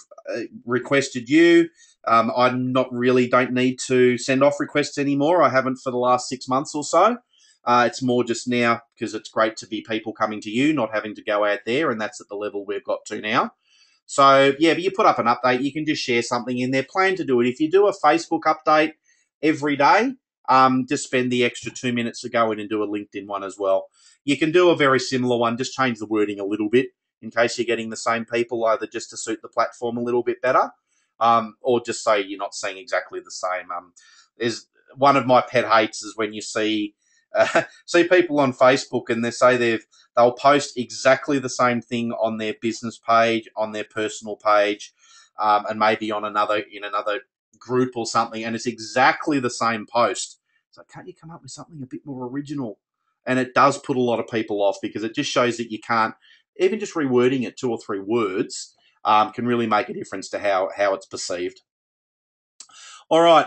requested you. I don't need to send off requests anymore. I haven't for the last 6 months or so. It's more just now because it's great to be people coming to you, not having to go out there, and that's at the level we've got to now. So, yeah, but you put up an update, you can just share something in there. Plan to do it. If you do a Facebook update every day, just spend the extra 2 minutes to go in and do a LinkedIn one as well. You can do a very similar one, just change the wording a little bit in case you're getting the same people, either just to suit the platform a little bit better, or just say you're not seeing exactly the same. There's one of my pet hates is when you see people on Facebook and they'll post exactly the same thing on their business page, on their personal page, and maybe on another group or something, and it's exactly the same post. So can't you come up with something a bit more original? And it does put a lot of people off because it just shows that you can't, even just rewording it 2 or 3 words can really make a difference to how it's perceived. All right,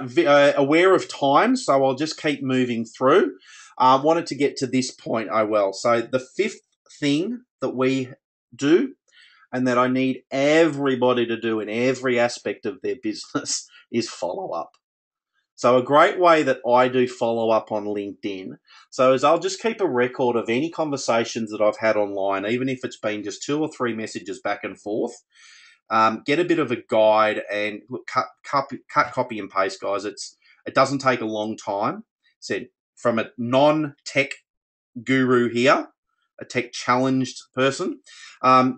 aware of time, so I'll just keep moving through. Wanted to get to this point, So the 5th thing that we do and that I need everybody to do in every aspect of their business is follow up. So a great way that I do follow up on LinkedIn, is I'll just keep a record of any conversations that I've had online, even if it's been just 2 or 3 messages back and forth. Get a bit of a guide and look, cut, copy and paste, guys. It doesn't take a long time. Said from a non-tech guru here, a tech challenged person,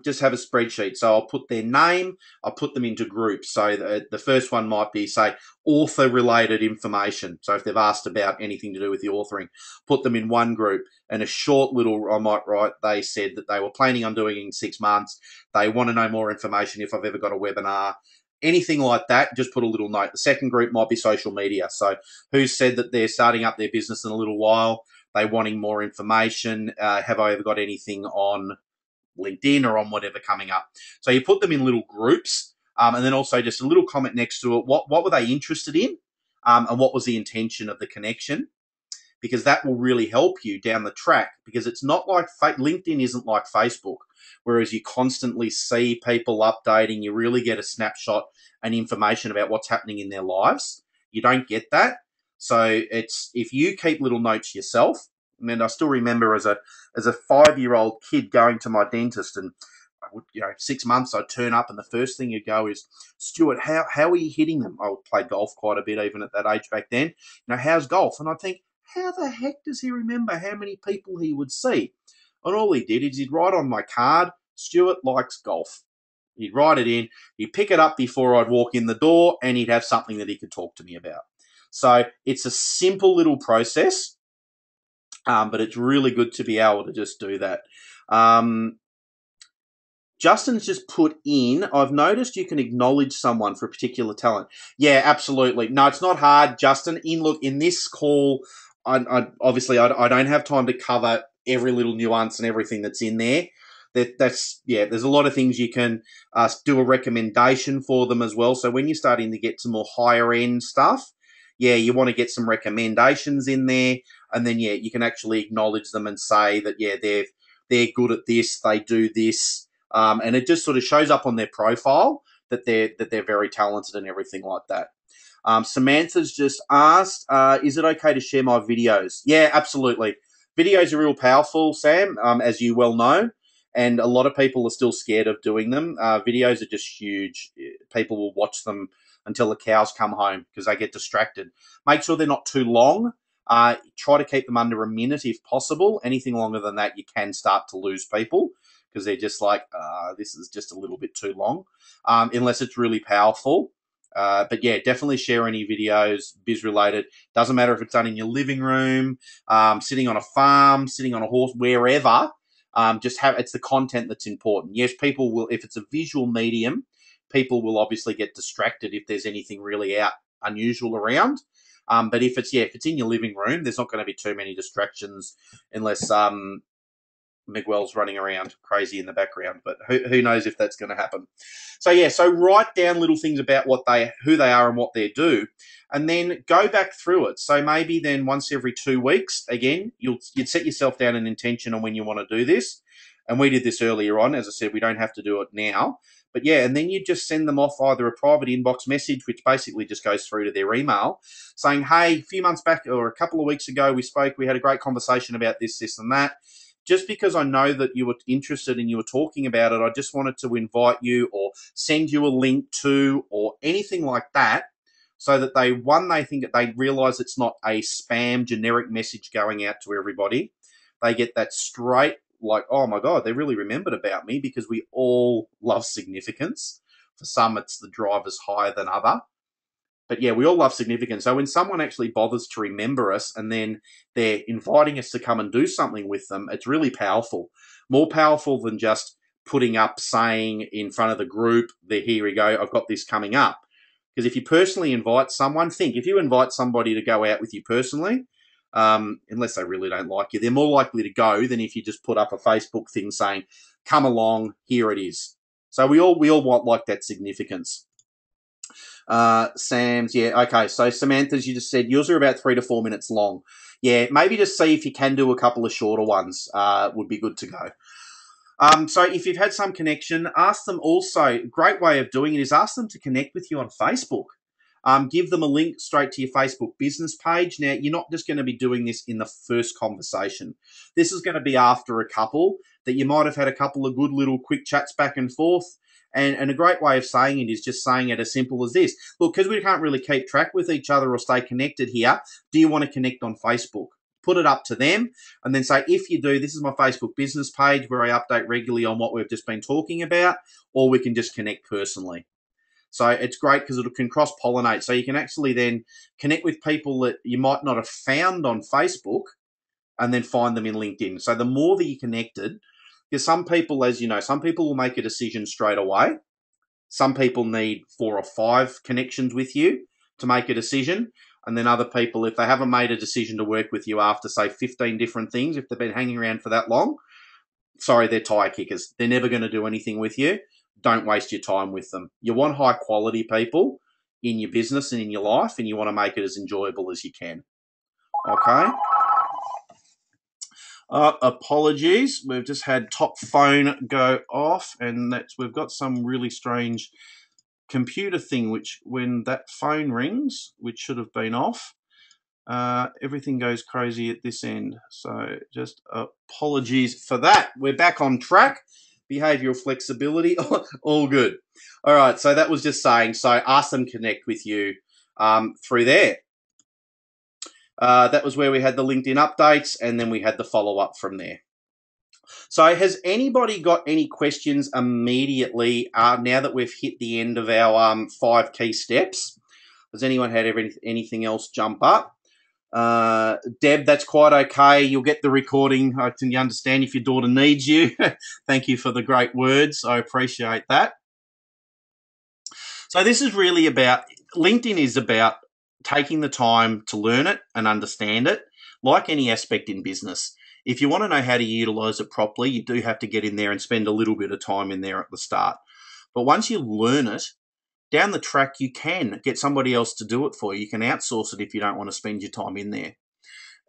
just have a spreadsheet. So I'll put their name, I'll put them into groups. So the first one might be, say, author related information. So if they've asked about anything to do with the authoring, put them in one group. And a short little, I might write, they said that they were planning on doing it in 6 months. They want to know more information if I've ever got a webinar. Anything like that, just put a little note. The second group might be social media. So who said that they're starting up their business in a little while? They wanting more information. Have I ever got anything on LinkedIn or on whatever coming up? So you put them in little groups, and then also just a little comment next to it. What were they interested in, and what was the intention of the connection? Because that will really help you down the track. Because it's not like LinkedIn isn't like Facebook, whereas you constantly see people updating. You really get a snapshot and information about what's happening in their lives. You don't get that. So it's, if you keep little notes yourself. I mean, I still remember as a 5-year-old kid going to my dentist, and I would, 6 months I'd turn up, and the first thing you'd go is, Stuart, how are you hitting them? I would play golf quite a bit even at that age back then. How's golf? And I'd think, how the heck does he remember how many people he would see? And all he did is he'd write on my card, Stuart likes golf. He'd write it in, he'd pick it up before I'd walk in the door, and he'd have something that he could talk to me about. So it's a simple little process, but it's really good to be able to just do that. Justin's just put in, I've noticed you can acknowledge someone for a particular talent. Yeah, absolutely. No, it's not hard, Justin. In this call, I don't have time to cover every little nuance and everything that's in there. There's a lot of things you can do a recommendation for them as well. So when you're starting to get some more higher end stuff, you want to get some recommendations in there, and then you can actually acknowledge them and say that they're good at this, they do this, and it just sort of shows up on their profile that they're very talented and everything like that. Samantha's just asked, is it okay to share my videos? Yeah, absolutely. Videos are real powerful, Sam, as you well know, and a lot of people are still scared of doing them. Videos are just huge. People will watch them until the cows come home because they get distracted. Make sure they're not too long. Try to keep them under a minute if possible. Anything longer than that, you can start to lose people because they're just like, this is just a little bit too long, unless it's really powerful. But yeah, definitely share any videos, biz related. Doesn't matter if it's done in your living room, sitting on a farm, sitting on a horse, wherever. It's the content that's important. Yes, people will, if it's a visual medium, people will obviously get distracted if there's anything really unusual around. But if it's in your living room, there's not going to be too many distractions unless Miguel's running around crazy in the background, but who knows if that's going to happen. So yeah, so write down little things about who they are and what they do, and then go back through it. So maybe then once every 2 weeks, again, you'd set yourself down an intention on when you want to do this. And we did this earlier on. As I said, we don't have to do it now. But yeah, and then you just send them off either a private inbox message, which basically just goes through to their email, saying, hey, a few months back or a couple of weeks ago, we had a great conversation about this, and that. Just because I know that you were interested and you were talking about it, I just wanted to invite you or send you a link to or anything like that, so that they realize it's not a spam generic message going out to everybody. They get that straight, like, oh my God, they really remembered about me, because we all love significance. For some, it's the driver's higher than other. But yeah, we all love significance. So when someone actually bothers to remember us and then they're inviting us to come and do something with them, it's really powerful. More powerful than just putting up, saying in front of the group, here we go, I've got this coming up. Because if you personally invite someone, if you invite somebody to go out with you personally, unless they really don't like you, they're more likely to go than if you just put up a Facebook thing saying, come along, here it is. So we all want like that significance. Sam's, yeah, okay. So Samantha's, you just said yours are about 3 to 4 minutes long. Yeah, maybe just see if you can do a couple of shorter ones. Would be good to go. So if you've had some connection, ask them also, great way of doing it is ask them to connect with you on Facebook. Give them a link straight to your Facebook business page. Now, you're not just going to be doing this in the first conversation. This is going to be after a couple that you might have had a couple of good little quick chats back and forth. And a great way of saying it is just saying it as simple as this. Look, because we can't really keep track with each other or stay connected here, do you want to connect on Facebook? Put it up to them and then say, if you do, this is my Facebook business page where I update regularly on what we've just been talking about, or we can just connect personally. So it's great because it can cross-pollinate. So you can actually then connect with people that you might not have found on Facebook and then find them in LinkedIn. So the more that you're connected, because some people, as you know, some people will make a decision straight away. Some people need 4 or 5 connections with you to make a decision. And then other people, if they haven't made a decision to work with you after, say, 15 different things, if they've been hanging around for that long, sorry, they're tire kickers. They're never going to do anything with you. Don't waste your time with them. You want high quality people in your business and in your life, and you want to make it as enjoyable as you can. Okay? Apologies. We've just had top phone go off, and we've got some really strange computer thing, which when that phone rings, which should have been off, everything goes crazy at this end. So just apologies for that. We're back on track. Behavioral flexibility, all good. All right, so that was just saying, so ask them connect with you through there. That was where we had the LinkedIn updates, and then we had the follow-up from there. So has anybody got any questions immediately now that we've hit the end of our 5 key steps? Has anyone had anything else jump up? Deb, that's quite okay. You'll get the recording. I can understand if your daughter needs you. Thank you for the great words. I appreciate that. So this is really about, LinkedIn is about taking the time to learn it and understand it, like any aspect in business. If you want to know how to utilize it properly, you do have to get in there and spend a little bit of time in there at the start. But once you learn it, down the track, you can get somebody else to do it for you. You can outsource it if you don't want to spend your time in there.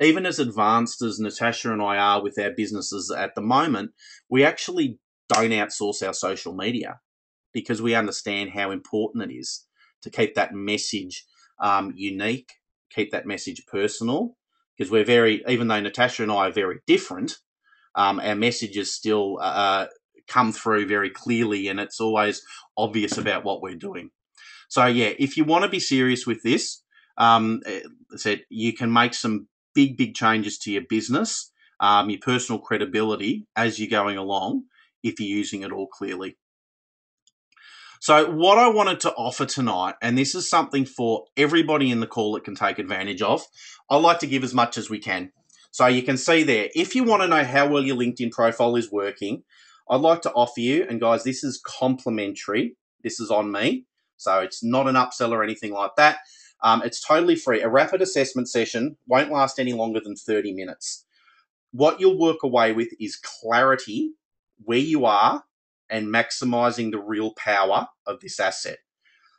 Even as advanced as Natasha and I are with our businesses at the moment, we actually don't outsource our social media because we understand how important it is to keep that message unique, keep that message personal, because even though Natasha and I are very different, our messages still come through very clearly, and it's always obvious about what we're doing. So yeah, if you want to be serious with this, you can make some big changes to your business, your personal credibility as you're going along if you're using it all clearly. So what I wanted to offer tonight, and this is something for everybody in the call that can take advantage of, I like to give as much as we can. So you can see there, if you want to know how well your LinkedIn profile is working, I'd like to offer you, and guys, this is complimentary. This is on me. So it's not an upsell or anything like that. It's totally free. A rapid assessment session won't last any longer than 30 minutes. What you'll work away with is clarity where you are and maximizing the real power of this asset.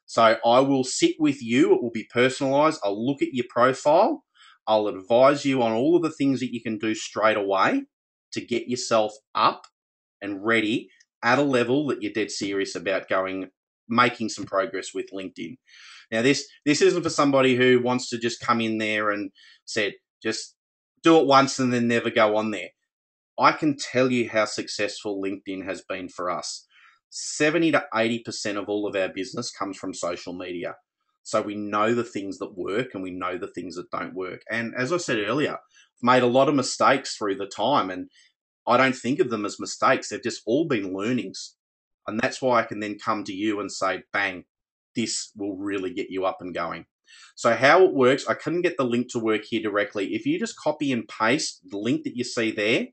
So I will sit with you. It will be personalized. I'll look at your profile. I'll advise you on all of the things that you can do straight away to get yourself up and ready at a level that you're dead serious about making some progress with LinkedIn. Now, this isn't for somebody who wants to just come in there and said, just do it once and then never go on there. I can tell you how successful LinkedIn has been for us. 70 to 80% of all of our business comes from social media. So we know the things that work and we know the things that don't work. And as I said earlier, I've made a lot of mistakes through the time, and I don't think of them as mistakes. They've just all been learnings. And that's why I can then come to you and say, bang, this will really get you up and going. So how it works, I couldn't get the link to work here directly. If you just copy and paste the link that you see there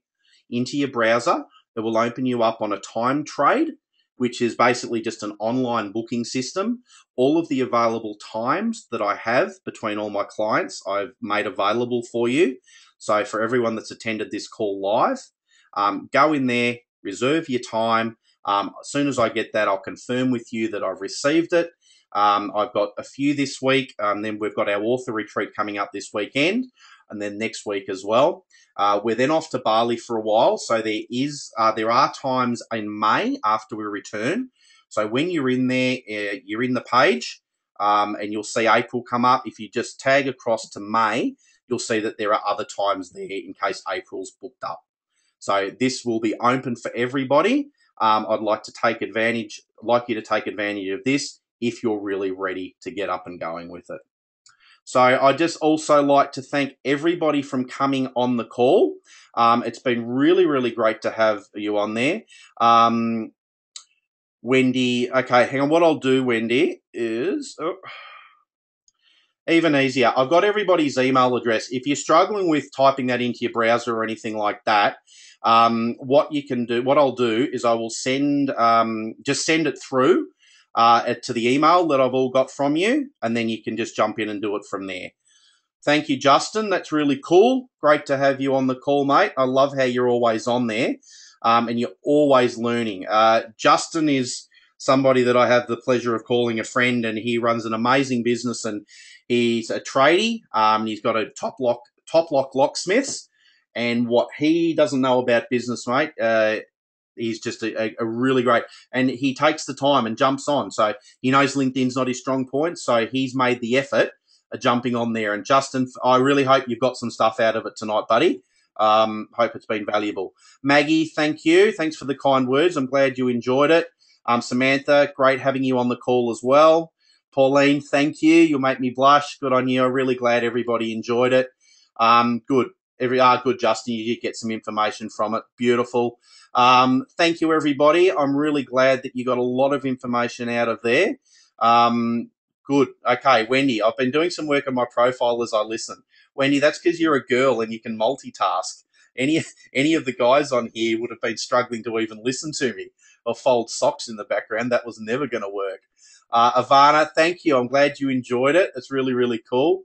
into your browser, it will open you up on a time trade, which is basically just an online booking system. All of the available times that I have between all my clients, I've made available for you. So for everyone that's attended this call live, go in there, reserve your time. As soon as I get that, I'll confirm with you that I've received it. I've got a few this week. Then we've got our author retreat coming up this weekend, and then next week as well. We're then off to Bali for a while, so there are times in May after we return. So when you're in there, you're in the page, and you'll see April come up. If you just tag across to May, you'll see that there are other times there in case April's booked up. So this will be open for everybody. I'd like you to take advantage of this if you're really ready to get up and going with it. So I just also like to thank everybody from coming on the call. It's been really, really great to have you on there. Wendy, okay, hang on. What I'll do, Wendy, is even easier. I've got everybody's email address. If you're struggling with typing that into your browser or anything like that, what I'll do is I will send it through to the email that I've all got from you, and then you can just jump in and do it from there. Thank you, Justin. That's really cool. Great to have you on the call, mate. I love how you're always on there, and you're always learning. Justin is somebody that I have the pleasure of calling a friend, and he runs an amazing business, and he's a tradie. He's got a top lock locksmiths, and what he doesn't know about business, mate, he's just a really great, and he takes the time and jumps on. So he knows LinkedIn's not his strong point, so he's made the effort of jumping on there. And Justin, I really hope you've got some stuff out of it tonight, buddy. Hope it's been valuable. Maggie, thank you. Thanks for the kind words. I'm glad you enjoyed it. Samantha, great having you on the call as well. Pauline, thank you. You'll make me blush. Good on you. I'm really glad everybody enjoyed it. Good. Good, Justin. You did get some information from it. Beautiful. Thank you, everybody. I'm really glad that you got a lot of information out of there. Good. Okay, Wendy, I've been doing some work on my profile as I listen. Wendy, that's because you're a girl and you can multitask. Any of the guys on here would have been struggling to even listen to me or fold socks in the background. That was never going to work. Ivana, thank you. I'm glad you enjoyed it. It's really, really cool.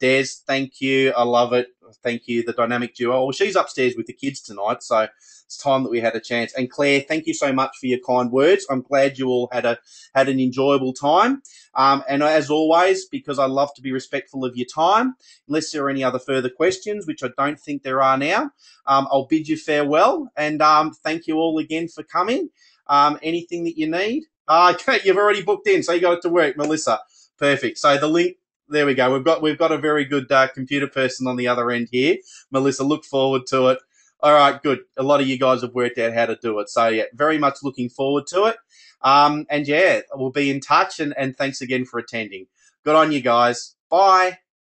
Des, thank you. I love it. Thank you. The dynamic duo. Well, she's upstairs with the kids tonight, so it's time that we had a chance. And Claire, thank you so much for your kind words. I'm glad you all had an enjoyable time. And as always, because I love to be respectful of your time, unless there are any other further questions, which I don't think there are now, I'll bid you farewell. And thank you all again for coming. Anything that you need? Okay, you've already booked in, so you got it to work, Melissa. Perfect. So the link. There we go. We've got a very good computer person on the other end here. Melissa, look forward to it. All right, good. A lot of you guys have worked out how to do it. So, yeah, very much looking forward to it. And, yeah, we'll be in touch. And thanks again for attending. Good on you guys. Bye.